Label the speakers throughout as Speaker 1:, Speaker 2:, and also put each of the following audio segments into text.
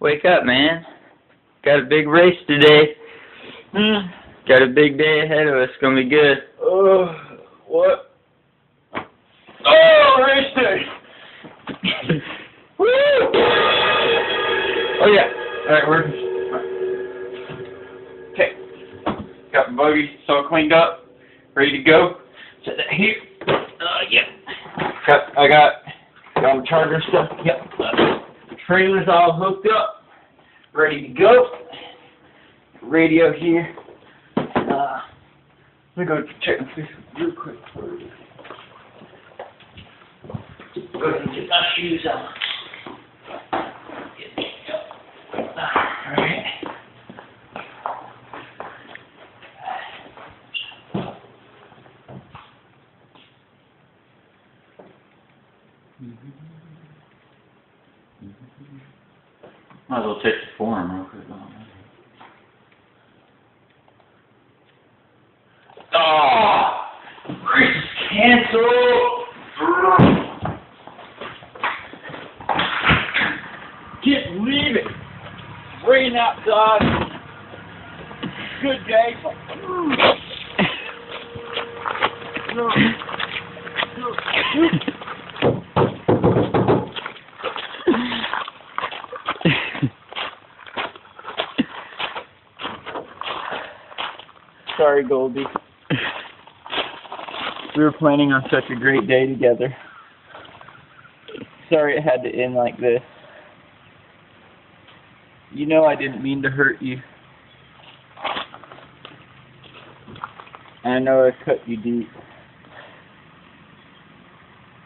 Speaker 1: Wake up, man. Got a big race today. Got a big day ahead of us. It's gonna be good.
Speaker 2: What? Oh, race day! Woo! Oh, yeah. Alright, okay. Got my buggy, it's all cleaned up. Ready to go. Set that here. Yeah. I got the charger and stuff. Yep. The trailer's all hooked up. Ready to go. Radio here. Let me go check the fish real quick. Go ahead and get my shoes on. Alright. Might as well take the form real quick. Oh! Race is canceled! Can't believe it! Rain outside. Good day. Sorry, Goldie. We were planning on such a great day together. Sorry it had to end like this. You know I didn't mean to hurt you. I know I cut you deep.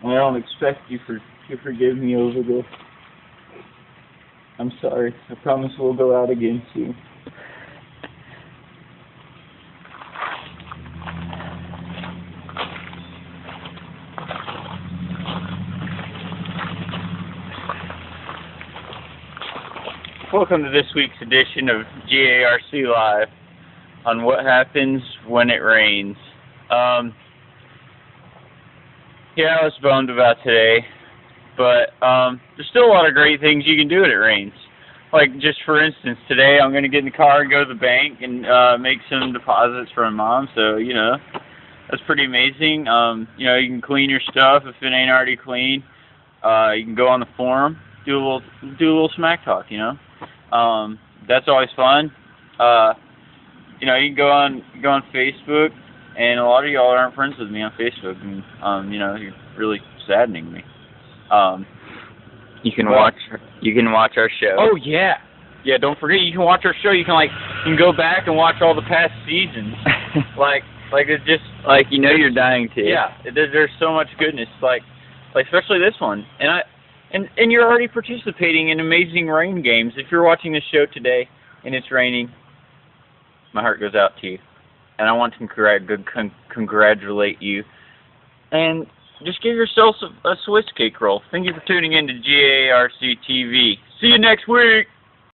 Speaker 2: And I don't expect you to forgive me over this. I'm sorry. I promise we'll go out again soon. Welcome to this week's edition of GARC Live on what happens when it rains. Yeah, I was bummed about today, but there's still a lot of great things you can do when it rains. Like, just for instance, today I'm going to get in the car and go to the bank and make some deposits for my mom, so, you know, that's pretty amazing. You know, you can clean your stuff if it ain't already clean. You can go on the forum, do a little smack talk, you know. That's always fun. You know, you can go on Facebook, and a lot of y'all aren't friends with me on Facebook, and you know, you're really saddening me.
Speaker 1: You can watch our show.
Speaker 2: Oh yeah, yeah. Don't forget, you can watch our show. You can go back and watch all the past seasons. like it's just
Speaker 1: like, you know, you're dying to.
Speaker 2: Yeah, there's so much goodness. Like especially this one, and you're already participating in amazing rain games. If you're watching this show today and it's raining, my heart goes out to you. And I want to congratulate you. And just give yourself a Swiss cake roll. Thank you for tuning in to GARCtv. See you next week.